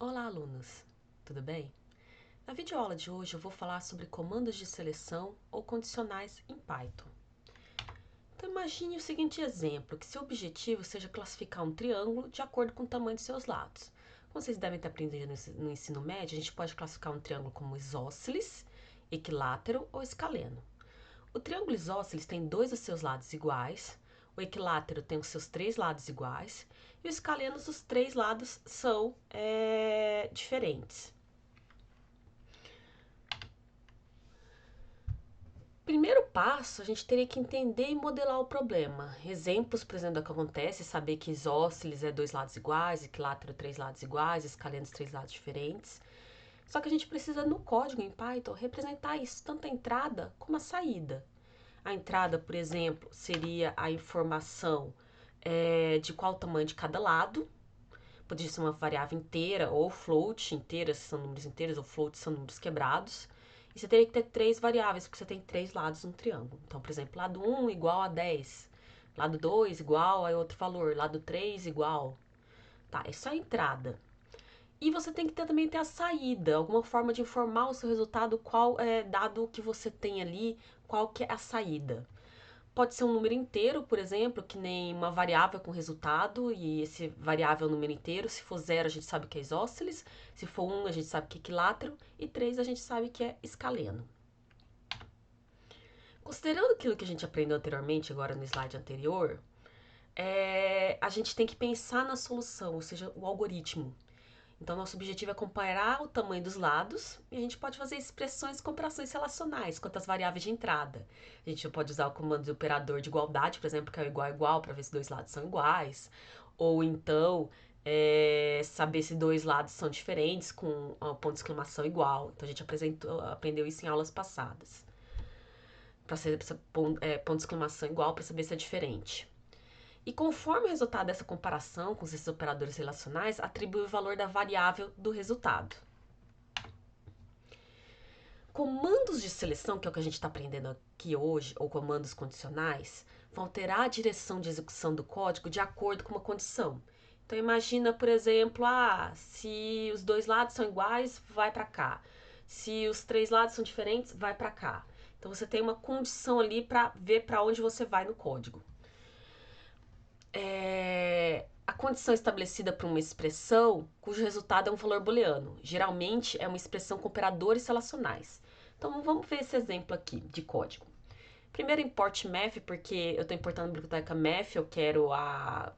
Olá, alunos! Tudo bem? Na videoaula de hoje eu vou falar sobre comandos de seleção ou condicionais em Python. Então imagine o seguinte exemplo, que seu objetivo seja classificar um triângulo de acordo com o tamanho de seus lados. Como vocês devem ter aprendido no ensino médio, a gente pode classificar um triângulo como isósceles, equilátero ou escaleno. O triângulo isósceles tem dois dos seus lados iguais, o equilátero tem os seus três lados iguais e o escaleno os três lados são diferentes. Primeiro passo, a gente teria que entender e modelar o problema. Exemplos, por exemplo, do que acontece, saber que isósceles é dois lados iguais, equilátero três lados iguais, escaleno três lados diferentes. Só que a gente precisa, no código em Python, representar isso, tanto a entrada como a saída. A entrada, por exemplo, seria a informação de qual o tamanho de cada lado. Poderia ser uma variável inteira ou float, inteiras são números inteiros ou float são números quebrados. E você teria que ter três variáveis, porque você tem três lados no triângulo. Então, por exemplo, lado 1 igual a 10, lado 2 igual a outro valor, lado 3 igual. Tá, isso é a entrada. E você tem que também ter a saída, alguma forma de informar o seu resultado, qual é, dado que você tem ali, qual que é a saída. Pode ser um número inteiro, por exemplo, que nem uma variável com resultado, e esse variável é um número inteiro. Se for zero, a gente sabe que é isósceles. Se for 1, a gente sabe que é equilátero. E 3, a gente sabe que é escaleno. Considerando aquilo que a gente aprendeu anteriormente, agora no slide anterior, a gente tem que pensar na solução, ou seja, o algoritmo. Então, nosso objetivo é comparar o tamanho dos lados e a gente pode fazer expressões com operações relacionais quanto às variáveis de entrada. A gente pode usar o comando de operador de igualdade, por exemplo, que é o igual a igual, para ver se dois lados são iguais. Ou então, saber se dois lados são diferentes com um ponto de exclamação igual. Então, a gente aprendeu isso em aulas passadas. Para ser ponto de exclamação igual, para saber se é diferente. E conforme o resultado dessa comparação com esses operadores relacionais, atribui o valor da variável do resultado. Comandos de seleção, que é o que a gente está aprendendo aqui hoje, ou comandos condicionais, vão alterar a direção de execução do código de acordo com uma condição. Então imagina, por exemplo, se os dois lados são iguais, vai para cá. Se os três lados são diferentes, vai para cá. Então você tem uma condição ali para ver para onde você vai no código. A condição estabelecida por uma expressão cujo resultado é um valor booleano. Geralmente é uma expressão com operadores relacionais. Então vamos ver esse exemplo aqui de código. Primeiro import math, porque eu estou importando a biblioteca math, eu quero a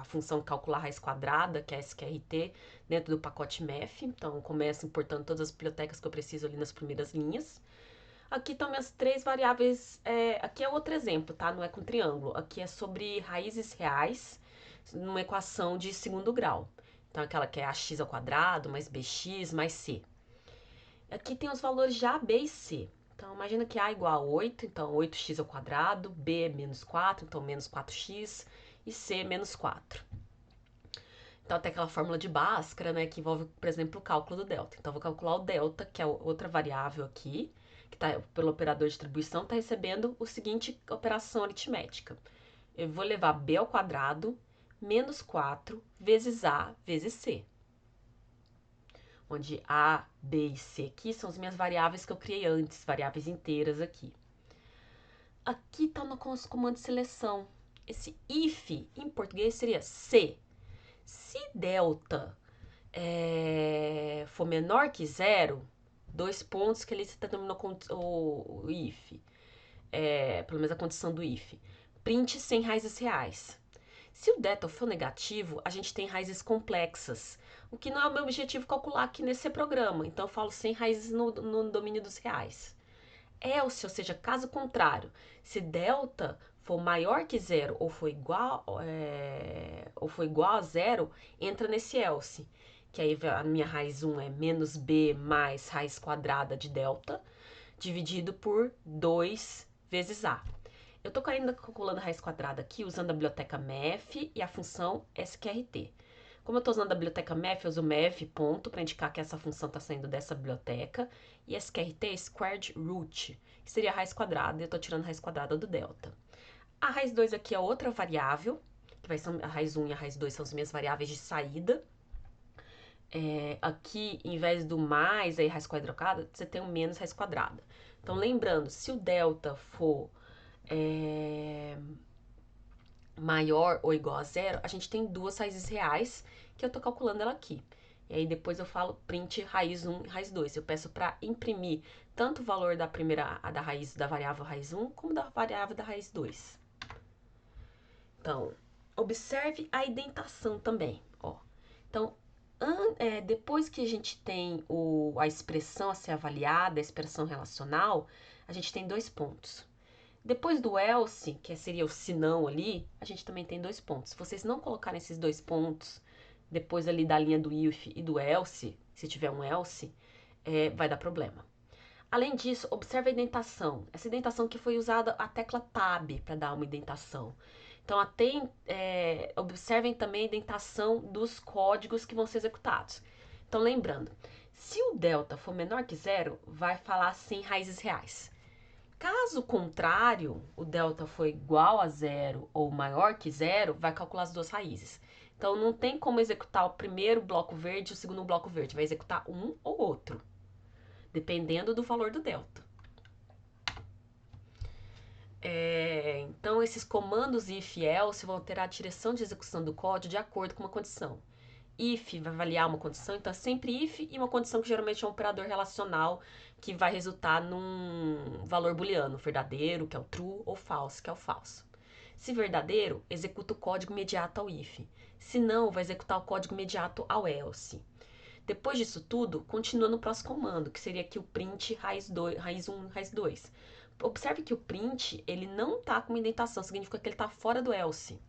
função calcular raiz quadrada, que é a SQRT, dentro do pacote math. Então começo importando todas as bibliotecas que eu preciso ali nas primeiras linhas. Aqui estão minhas três variáveis. Aqui é outro exemplo, tá? Não é com triângulo. Aqui é sobre raízes reais numa equação de segundo grau. Então, aquela que é ax ao quadrado mais bx mais c. Aqui tem os valores de a, b e c. Então, imagina que a igual a 8, então 8x ao quadrado, b é menos 4, então menos 4x, e c menos 4. Então, tem aquela fórmula de Bhaskara, né, que envolve, por exemplo, o cálculo do delta. Então, vou calcular o delta, que é outra variável aqui, que está pelo operador de distribuição, está recebendo o seguinte operação aritmética. Eu vou levar b ao quadrado menos 4 vezes a vezes c. Onde a, b e c aqui são as minhas variáveis que eu criei antes, variáveis inteiras aqui. Aqui está no comando de seleção. Esse if, em português, seria se. Se delta for menor que zero, dois pontos que ali você determinou o if, pelo menos a condição do if, print sem raízes reais. Se o delta for negativo, a gente tem raízes complexas, o que não é o meu objetivo calcular aqui nesse programa, então eu falo sem raízes no domínio dos reais. Else, ou seja, caso contrário, se delta for maior que zero ou for igual a zero, entra nesse else, que aí a minha raiz 1 é menos b mais raiz quadrada de delta, dividido por 2 vezes a. Eu estou ainda calculando a raiz quadrada aqui, usando a biblioteca math e a função sqrt. Como eu estou usando a biblioteca math, eu uso math ponto para indicar que essa função está saindo dessa biblioteca. E sqrt, squared root, que seria a raiz quadrada, e eu estou tirando a raiz quadrada do delta. A raiz 2 aqui é outra variável, que vai ser a raiz 1 e a raiz 2 são as minhas variáveis de saída. aqui, em vez do mais aí raiz quadrada, você tem o menos raiz quadrada. Então, lembrando, se o delta for maior ou igual a zero, a gente tem duas raízes reais, que eu tô calculando ela aqui. E aí depois eu falo print raiz 1 e raiz 2. Eu peço para imprimir tanto o valor da primeira, da raiz da variável raiz 1, como da variável da raiz 2. Então, observe a indentação também, ó. Então, depois que a gente tem a expressão a ser avaliada, a expressão relacional, a gente tem dois pontos. Depois do else, que seria o senão ali, a gente também tem dois pontos. Se vocês não colocarem esses dois pontos, depois ali da linha do if e do else, se tiver um else, vai dar problema. Além disso, observe a indentação. Essa indentação que foi usada a tecla Tab para dar uma indentação. Então, observem também a indentação dos códigos que vão ser executados. Então, lembrando, se o delta for menor que zero, vai falar sem raízes reais. Caso contrário, o delta for igual a zero ou maior que zero, vai calcular as duas raízes. Então, não tem como executar o primeiro bloco verde e o segundo bloco verde. Vai executar um ou outro, dependendo do valor do delta. Então, esses comandos if e else vão ter a direção de execução do código de acordo com uma condição. If vai avaliar uma condição, então é sempre if e uma condição que geralmente é um operador relacional que vai resultar num valor booleano, verdadeiro, que é o true, ou false, que é o falso. Se verdadeiro, executa o código imediato ao if. Se não, vai executar o código imediato ao else. Depois disso tudo, continua no próximo comando, que seria aqui o print raiz 1 raiz 2. Observe que o print, ele não está com uma indentação, significa que ele está fora do else.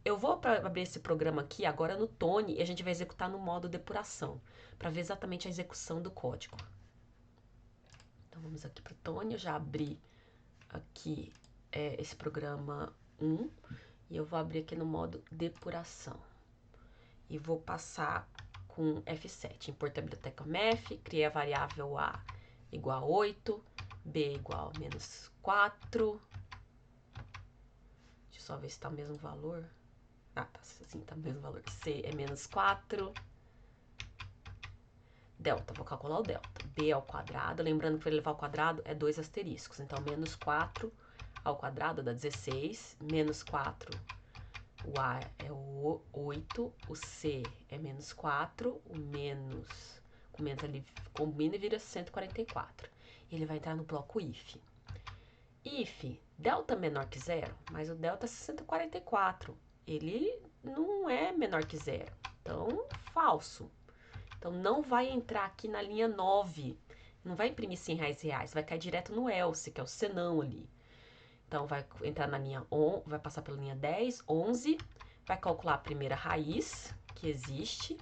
Eu vou abrir esse programa aqui agora no Tone e a gente vai executar no modo depuração, para ver exatamente a execução do código. Então vamos aqui para o Tone, eu já abri aqui esse programa 1 e eu vou abrir aqui no modo depuração. E vou passar com F7, importa a biblioteca math, criei a variável A igual a 8, B igual a menos 4. Deixa eu só ver se está o mesmo valor. Ah, tá, assim, tá o mesmo valor. C é menos 4. Delta, vou calcular o delta. B ao quadrado, lembrando que para levar ao quadrado é 2 asteriscos. Então, menos 4 ao quadrado dá 16. Menos 4, o A é o 8. O C é menos 4. O menos, com menos ali combina e vira 144. Ele vai entrar no bloco if. If, delta menor que zero, mas o delta é 144. Ele não é menor que zero, então falso. Então não vai entrar aqui na linha 9, não vai imprimir 100 reais, vai cair direto no else, que é o senão ali. Então vai entrar na linha 11, vai passar pela linha 10, 11, vai calcular a primeira raiz que existe,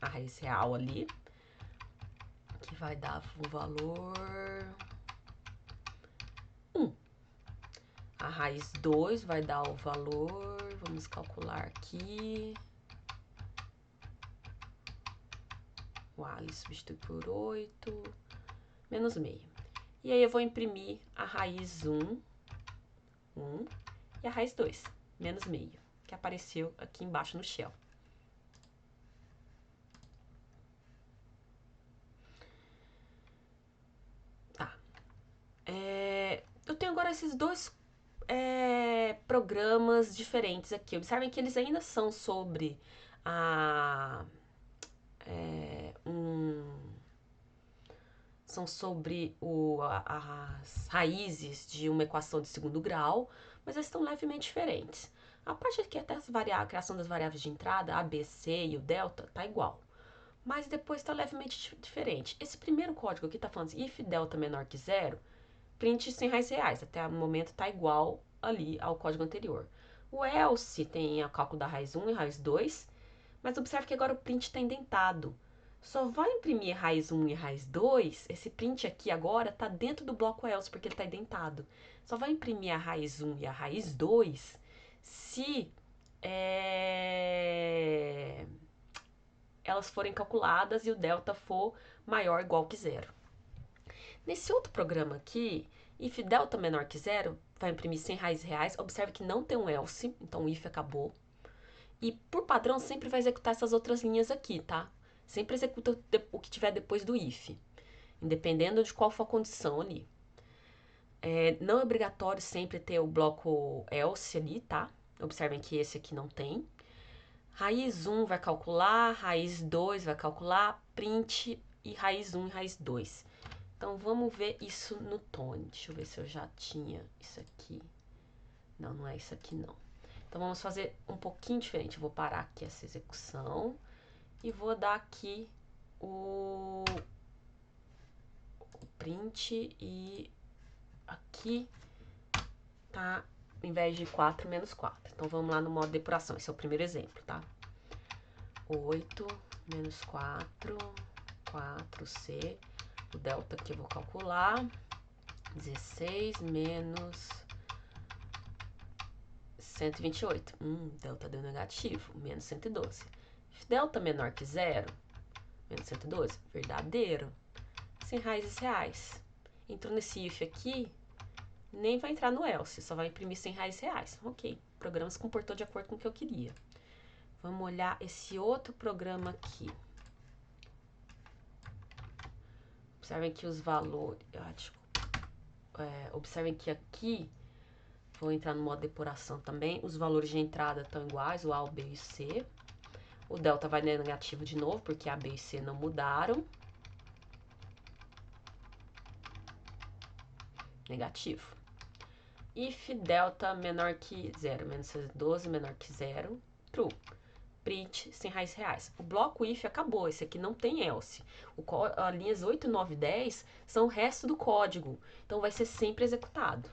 a raiz real ali, que vai dar o valor 1. A raiz 2 vai dar o valor, vamos calcular aqui. O A substitui por 8, menos meio. E aí eu vou imprimir a raiz 1, e a raiz 2, menos meio, que apareceu aqui embaixo no shell. Tá. Eu tenho agora esses dois programas diferentes aqui. Observem que eles ainda são sobre são sobre as raízes de uma equação de segundo grau, mas eles estão levemente diferentes. A parte aqui até a criação das variáveis de entrada, A, B, C e o delta, tá igual. Mas depois está levemente diferente. Esse primeiro código aqui está falando assim, if delta menor que zero, print 100 reais. Até o momento está igual ali ao código anterior. O else tem o cálculo da raiz 1 e raiz 2, mas observe que agora o print está indentado. Só vai imprimir raiz 1 e raiz 2, esse print aqui agora está dentro do bloco else, porque ele está indentado. Só vai imprimir a raiz 1 e a raiz 2 se elas forem calculadas e o delta for maior ou igual que zero. Nesse outro programa aqui, if delta menor que zero, vai imprimir 100 reais. Observe que não tem um else, então o if acabou. E por padrão sempre vai executar essas outras linhas aqui, tá? Sempre executa o que tiver depois do if, independendo de qual for a condição ali. Não é obrigatório sempre ter o bloco else ali, tá? Observem que esse aqui não tem. Raiz 1 vai calcular, raiz 2 vai calcular, print e raiz 1 e raiz 2. Então vamos ver isso no Tone. Deixa eu ver se eu já tinha isso aqui. Não, não é isso aqui não. Então vamos fazer um pouquinho diferente. Eu vou parar aqui essa execução e vou dar aqui o print e aqui tá, ao invés de 4, menos 4. Então vamos lá no modo depuração. Esse é o primeiro exemplo, tá? 8 menos 4, 4C. O delta aqui eu vou calcular. 16 menos 128. Delta deu negativo, menos 112. Delta menor que zero, menos 112, verdadeiro. Sem raízes reais. Entrou nesse if aqui, nem vai entrar no else, só vai imprimir sem raízes reais. Ok, o programa se comportou de acordo com o que eu queria. Vamos olhar esse outro programa aqui. Observem que os valores... observem que aqui, vou entrar no modo depuração também, os valores de entrada estão iguais, o A, o B e o C. O delta vai negativo de novo, porque A, B e C não mudaram. Negativo. If delta menor que zero, menos 12 menor que zero, true. Print sem raízes reais. O bloco if acabou, esse aqui não tem else. As linhas 8, 9 e 10 são o resto do código, então vai ser sempre executado.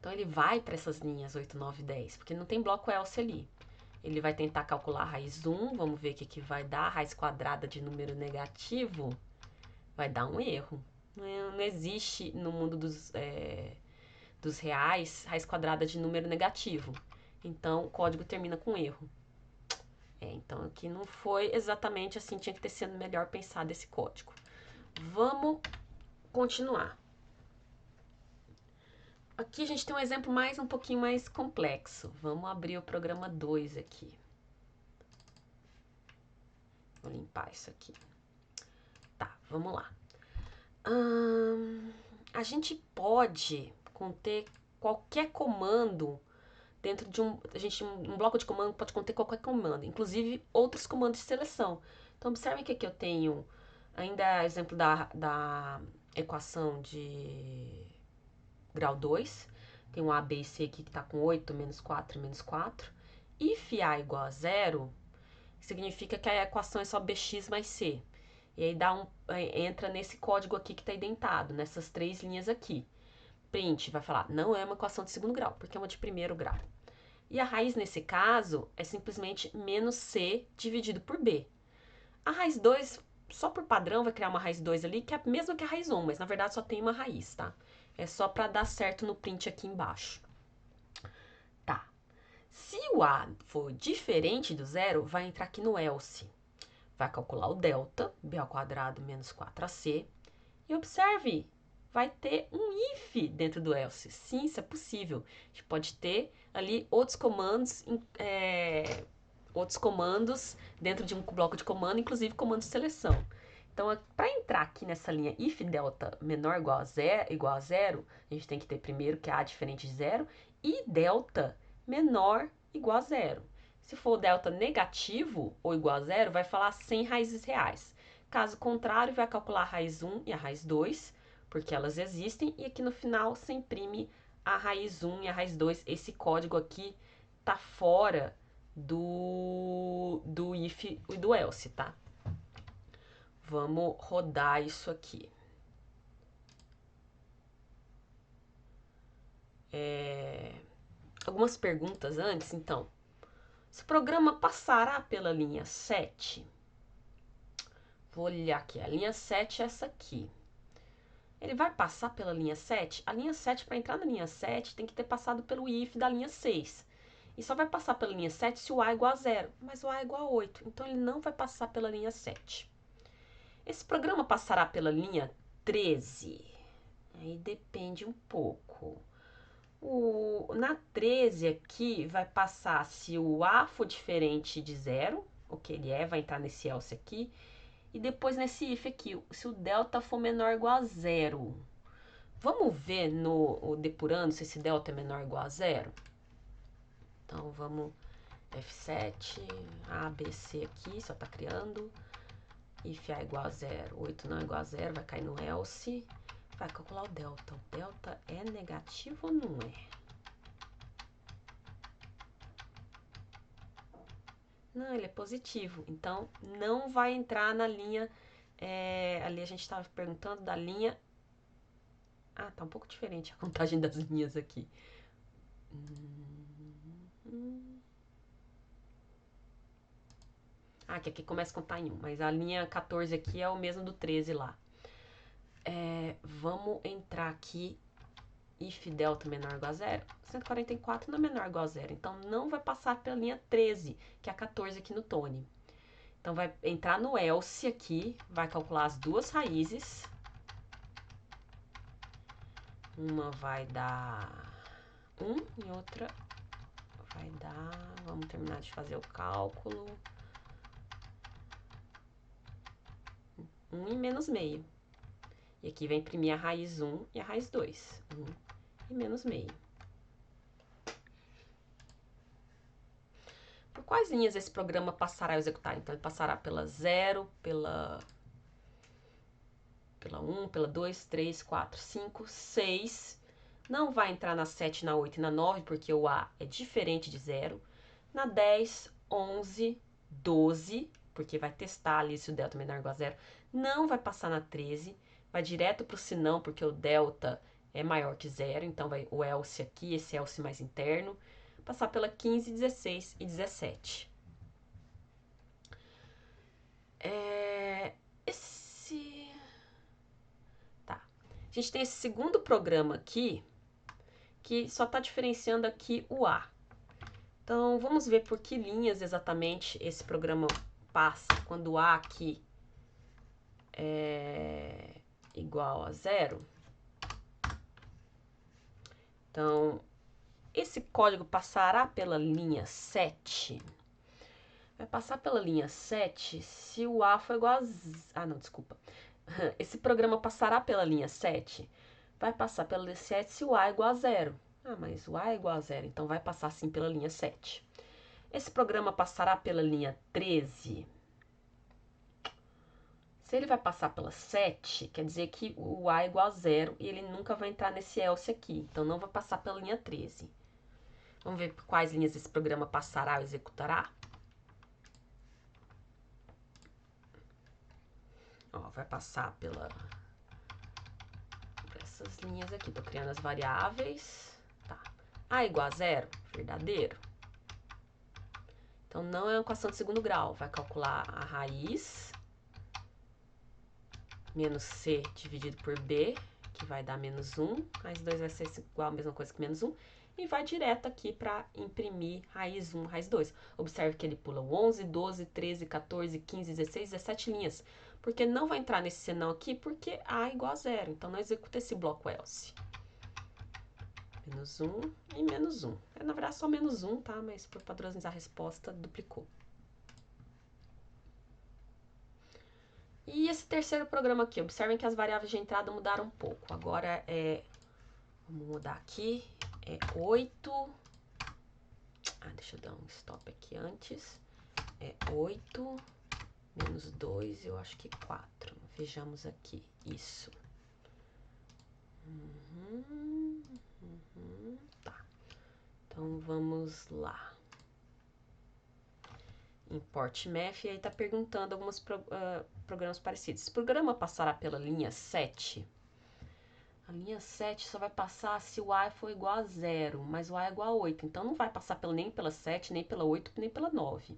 Então ele vai para essas linhas 8, 9 e 10, porque não tem bloco else ali. Ele vai tentar calcular a raiz 1, vamos ver o que vai dar. Raiz quadrada de número negativo vai dar um erro. Não existe no mundo dos reais raiz quadrada de número negativo. Então o código termina com erro. Então aqui não foi exatamente assim, tinha que ter sido melhor pensado esse código. Vamos continuar. Aqui a gente tem um exemplo um pouquinho mais complexo. Vamos abrir o programa 2 aqui. Vou limpar isso aqui. Tá, vamos lá. A gente pode conter qualquer comando dentro de um bloco de comando pode conter qualquer comando, inclusive outros comandos de seleção. Então observem que aqui eu tenho ainda exemplo da equação de grau 2. Tem um A, B e C aqui que está com 8, menos 4, menos 4. If A igual a 0, significa que a equação é só bx mais c. E aí entra nesse código aqui que está indentado, nessas 3 linhas aqui. Print vai falar, não é uma equação de segundo grau, porque é uma de primeiro grau. E a raiz, nesse caso, é simplesmente menos c dividido por b. A raiz 2, só por padrão, vai criar uma raiz 2 ali, que é a mesma que a raiz 1, mas na verdade só tem uma raiz, tá? É só para dar certo no print aqui embaixo. Tá. Se o a for diferente do zero, vai entrar aqui no else. Vai calcular o delta, b ao quadrado menos 4ac. E observe, vai ter um if dentro do else. Sim, isso é possível. A gente pode ter ali outros comandos dentro de um bloco de comando, inclusive comando de seleção. Então, para entrar aqui nessa linha if delta menor ou igual a zero, a gente tem que ter primeiro que a diferente de zero e delta menor igual a zero. Se for o delta negativo ou igual a zero, vai falar sem raízes reais. Caso contrário, vai calcular a raiz 1 e a raiz 2, porque elas existem, e aqui no final se imprime a raiz 1 e a raiz 2. Esse código aqui tá fora do if e do else, tá? Vamos rodar isso aqui. Algumas perguntas antes, então. Esse programa passará pela linha 7? Vou olhar aqui, a linha 7 é essa aqui. Ele vai passar pela linha 7? A linha 7, para entrar na linha 7, tem que ter passado pelo if da linha 6. E só vai passar pela linha 7 se o a é igual a 0, mas o a é igual a 8, então ele não vai passar pela linha 7. Esse programa passará pela linha 13? Aí depende um pouco. Na 13 aqui vai passar se o a for diferente de 0, o que ele é, vai entrar nesse else aqui. E depois nesse if aqui, se o delta for menor ou igual a 0. Vamos ver no depurando se esse delta é menor ou igual a 0? Então, vamos F7, A, B, C aqui, só tá criando. If A igual a 0, 8 não é igual a 0, vai cair no else. Vai calcular o delta. O delta é negativo ou não é? Não, ele é positivo. Então, não vai entrar na linha... ali a gente estava perguntando da linha... Ah, tá um pouco diferente a contagem das linhas aqui. Ah, que aqui começa a contar em 1, mas a linha 14 aqui é o mesmo do 13 lá. Vamos entrar aqui, if delta menor ou igual a 0, 144 não é menor ou igual a 0, então não vai passar pela linha 13, que é a 14 aqui no Tony. Então vai entrar no else aqui, vai calcular as duas raízes. Uma vai dar 1 e outra vai dar... Vamos terminar de fazer o cálculo. 1 e menos meio. E aqui vai imprimir a raiz 1 e a raiz 2. 1 e menos meio. Por quais linhas esse programa passará a executar? Então, ele passará pela 0, pela 1, pela 2, 3, 4, 5, 6. Não vai entrar na 7, na 8 e na 9, porque o A é diferente de 0. Na 10, 11, 12, porque vai testar ali se o delta é menor ou igual a 0. Não vai passar na 13, vai direto para o se não, porque o delta é maior que 0. Então, vai o else aqui, esse else mais interno. Passar pela 15, 16 e 17. Tá. A gente tem esse segundo programa aqui, que só está diferenciando aqui o A. Então, vamos ver por que linhas exatamente esse programa passa quando o A aqui é igual a 0. Então, esse código passará pela linha 7. Vai passar pela linha 7 se o A for igual a... Ah, não, desculpa. Esse programa passará pela linha 7. Vai passar pela linha 7 se o A é igual a 0. Ah, mas o A é igual a 0, então vai passar sim pela linha 7. Esse programa passará pela linha 13. Se ele vai passar pela 7, quer dizer que o A é igual a 0 e ele nunca vai entrar nesse else aqui. Então, não vai passar pela linha 13. Vamos ver por quais linhas esse programa passará ou executará? Ó, vai passar por essas linhas aqui. Tô criando as variáveis. Tá. A igual a 0, verdadeiro. Então, não é uma equação de segundo grau. Vai calcular a raiz menos C dividido por B, que vai dar menos 1. Raiz 2 vai ser igual a mesma coisa que menos 1. E vai direto aqui para imprimir raiz 1, raiz 2. Observe que ele pula 11, 12, 13, 14, 15, 16, 17 linhas. Porque não vai entrar nesse senão aqui, porque A é igual a 0. Então, não executa esse bloco else. Menos 1 e menos 1. Na verdade, só menos 1, tá? Mas por padronizar a resposta, duplicou. E esse terceiro programa aqui, observem que as variáveis de entrada mudaram um pouco. Agora vamos mudar aqui, é 8. Deixa eu dar um stop aqui antes. É 8 menos 2, eu acho que 4. Vejamos aqui, isso. Tá. Então, vamos lá. Import math, e aí tá perguntando alguns programas parecidos. Esse programa passará pela linha 7. A linha 7 só vai passar se o A for igual a 0, mas o A é igual a 8. Então, não vai passar nem pela 7, nem pela 8, nem pela 9.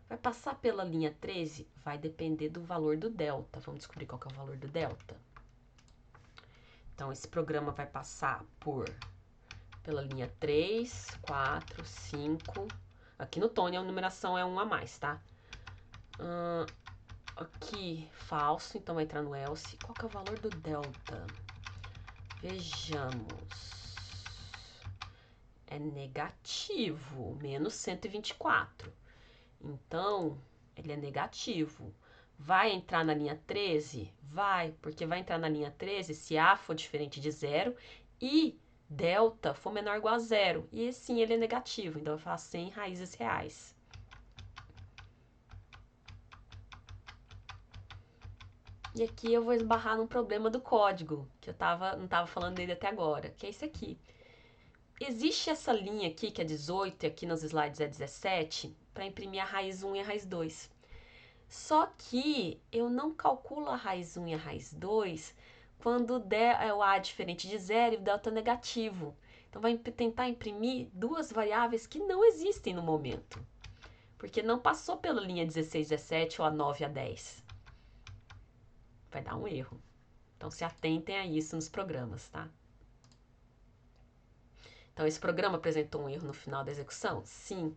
Vai passar pela linha 13? Vai depender do valor do delta. Vamos descobrir qual que é o valor do delta. Então, esse programa vai passar pela linha 3, 4, 5... Aqui no Tony a numeração é 1 a mais, tá? Aqui, falso, então vai entrar no else. Qual que é o valor do delta? Vejamos. É negativo, menos 124. Então, ele é negativo. Vai entrar na linha 13? Vai, porque vai entrar na linha 13 se A for diferente de zero e delta for menor ou igual a zero. E sim, ele é negativo, então eu faço 100 raízes reais. E aqui eu vou esbarrar num problema do código, que eu não estava falando dele até agora, que é esse aqui. Existe essa linha aqui, que é 18, e aqui nos slides é 17, para imprimir a raiz 1 e a raiz 2. Só que eu não calculo a raiz 1 e a raiz 2 quando o A é diferente de zero e o delta é negativo. Então vai tentar imprimir duas variáveis que não existem no momento. Porque não passou pela linha 16, 17 ou a 9 a 10. Vai dar um erro. Então se atentem a isso nos programas, tá? Então esse programa apresentou um erro no final da execução? Sim,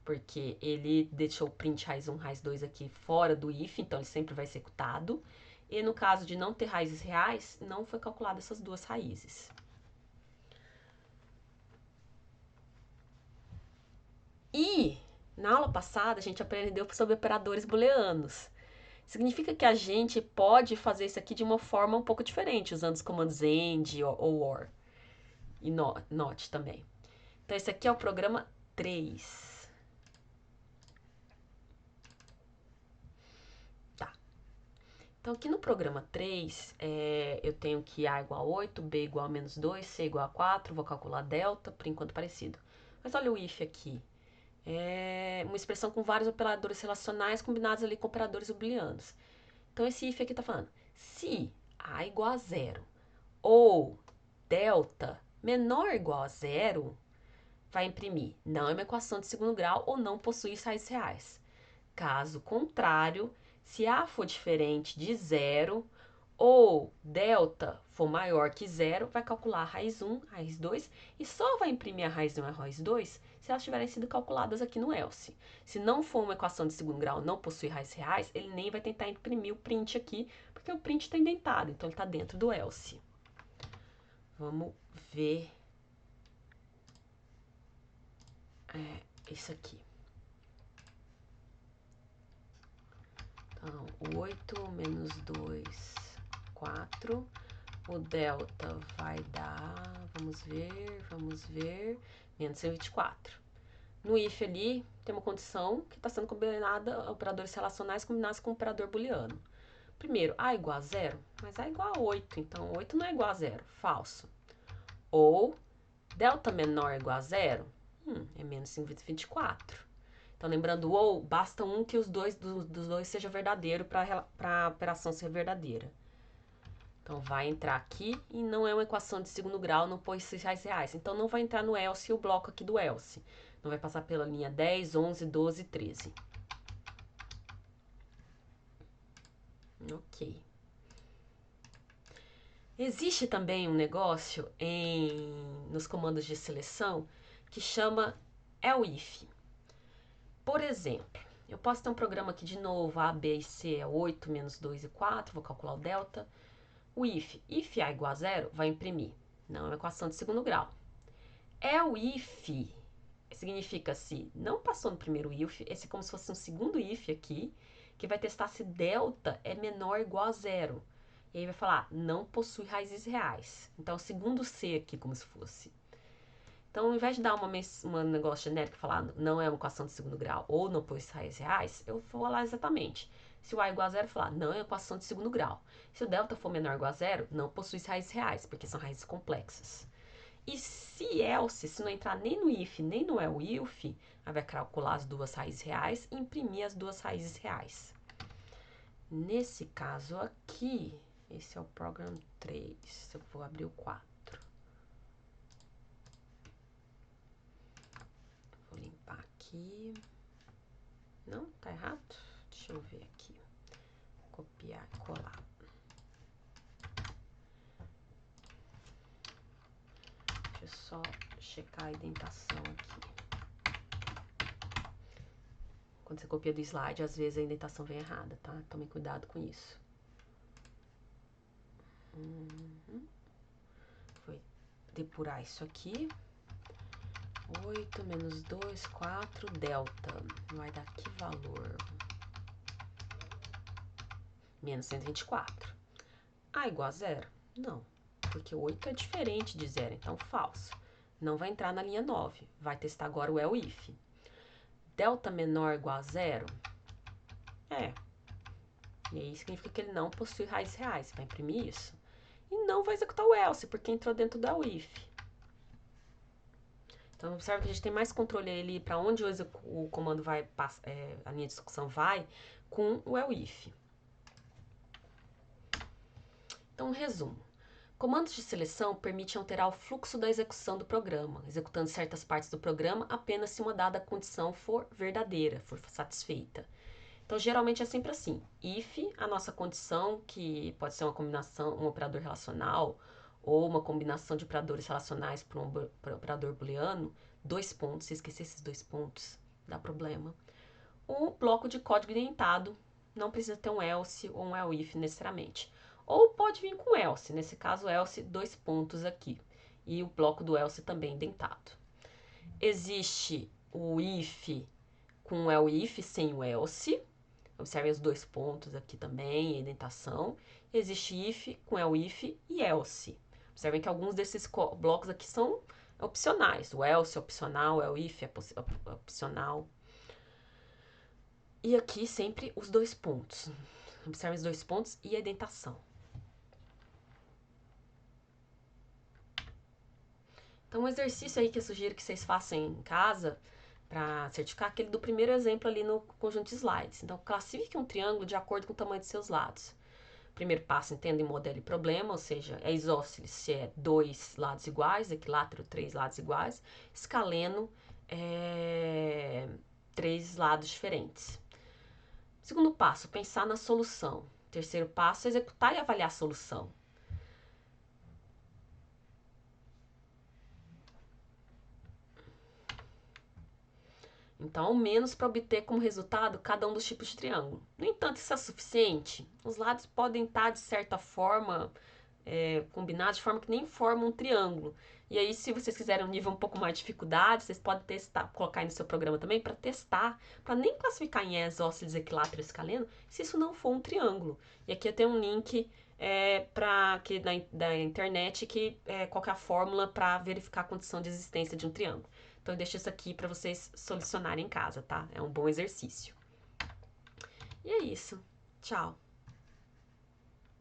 porque ele deixou o print raiz 1, raiz 2 aqui fora do if, então ele sempre vai executado. E no caso de não ter raízes reais, não foi calculada essas duas raízes. E na aula passada a gente aprendeu sobre operadores booleanos. Significa que a gente pode fazer isso aqui de uma forma um pouco diferente, usando os comandos AND ou OR. E NOT também. Então esse aqui é o programa 3. Então, aqui no programa 3, eu tenho que A igual a 8, B igual a menos 2, C igual a 4, vou calcular delta, por enquanto parecido. Mas olha o if aqui. É uma expressão com vários operadores relacionais combinados ali com operadores booleanos. Então, esse if aqui está falando, se A igual a 0 ou delta menor ou igual a 0, vai imprimir não é uma equação de segundo grau ou não possui raízes reais. Caso contrário, se A for diferente de 0 ou delta for maior que 0, vai calcular a raiz 1, a raiz 2 e só vai imprimir a raiz 1 e a raiz 2 se elas tiverem sido calculadas aqui no else. Se não for uma equação de segundo grau, não possui raízes reais, ele nem vai tentar imprimir o print aqui, porque o print está indentado, então ele está dentro do else. Vamos ver isso aqui. Então, 8 menos 2, 4. O delta vai dar, vamos ver, menos 124. No if ali, tem uma condição que está sendo combinada, operadores relacionais combinados com um operador booleano. Primeiro, A igual a 0, mas A igual a 8, então 8 não é igual a 0, falso. Ou, delta menor é igual a 0, é menos 124. Então, lembrando, ou, basta um que os dos dois seja verdadeiro para a operação ser verdadeira. Então, vai entrar aqui e não é uma equação de segundo grau, não possui raízes reais. Então, não vai entrar no else o bloco aqui do else. Não vai passar pela linha 10, 11, 12, 13. Ok. Existe também um negócio nos comandos de seleção que chama elif. Por exemplo, eu posso ter um programa aqui de novo, A, B e C é 8, menos 2 e 4, vou calcular o delta. O if A igual a 0, vai imprimir. Não é uma equação de segundo grau. If significa se não passou no primeiro if, esse é como se fosse um segundo if aqui, que vai testar se delta é menor ou igual a 0. E aí vai falar, não possui raízes reais. Então, segundo C aqui, como se fosse. Então, ao invés de dar um negócio genérico e falar não é uma equação de segundo grau ou não possui raízes reais, eu vou falar exatamente. Se o A é igual a 0, falar não é uma equação de segundo grau. Se o delta for menor ou igual a 0, não possui raízes reais, porque são raízes complexas. E se else, se não entrar nem no if, nem no elif, aí vai calcular as duas raízes reais e imprimir as duas raízes reais. Nesse caso aqui, esse é o program 3. Eu vou abrir o 4. Vou limpar aqui. Não, tá errado? Deixa eu ver aqui. Copiar e colar. Deixa eu só checar a indentação aqui. Quando você copia do slide, às vezes a indentação vem errada, tá? Tome cuidado com isso. Vou depurar isso aqui. 8 menos 2, 4, delta. Vai dar que valor? Menos 124. A igual a zero? Não, porque 8 é diferente de zero, então falso. Não vai entrar na linha 9. Vai testar agora o else if. Delta menor ou igual a zero? É. E aí significa que ele não possui raízes reais. Vai imprimir isso. E não vai executar o else, porque entrou dentro da if. Então, observe que a gente tem mais controle ali para onde o comando vai, a linha de execução vai, com o else if. Então, resumo. Comandos de seleção permitem alterar o fluxo da execução do programa, executando certas partes do programa apenas se uma dada condição for verdadeira, for satisfeita. Então, geralmente é sempre assim. If, a nossa condição, que pode ser uma combinação, um operador relacional, ou uma combinação de operadores relacionais para um operador booleano, 2 pontos, se esquecer esses 2 pontos, dá problema. Um bloco de código indentado, não precisa ter um else ou um else if necessariamente. Ou pode vir com else, nesse caso else 2 pontos aqui. E o bloco do else também indentado. Existe o if com o else if sem o else. Observem os 2 pontos aqui também, a indentação. Existe if com if e else. Observem que alguns desses blocos aqui são opcionais. O else é opcional, o if é opcional. E aqui sempre os 2 pontos. Observem os 2 pontos e a indentação. Então, um exercício aí que eu sugiro que vocês façam em casa para certificar aquele do primeiro exemplo ali no conjunto de slides. Então, classifique um triângulo de acordo com o tamanho de seus lados. Primeiro passo, entenda em modelo e problema, ou seja, é isósceles se é 2 lados iguais, equilátero 3 lados iguais, escaleno 3 lados diferentes. Segundo passo, pensar na solução. Terceiro passo, executar e avaliar a solução. Então, ao menos para obter como resultado cada um dos tipos de triângulo. No entanto, isso é suficiente? Os lados podem estar, de certa forma, combinados de forma que nem formam um triângulo. E aí, se vocês quiserem um nível um pouco mais de dificuldade, vocês podem testar, colocar aí no seu programa também para testar, para nem classificar em isósceles, equilátero e escaleno, se isso não for um triângulo. E aqui eu tenho um link da internet qual que é a fórmula para verificar a condição de existência de um triângulo. Então, eu deixo isso aqui para vocês solucionarem em casa, tá? É um bom exercício. E é isso. Tchau!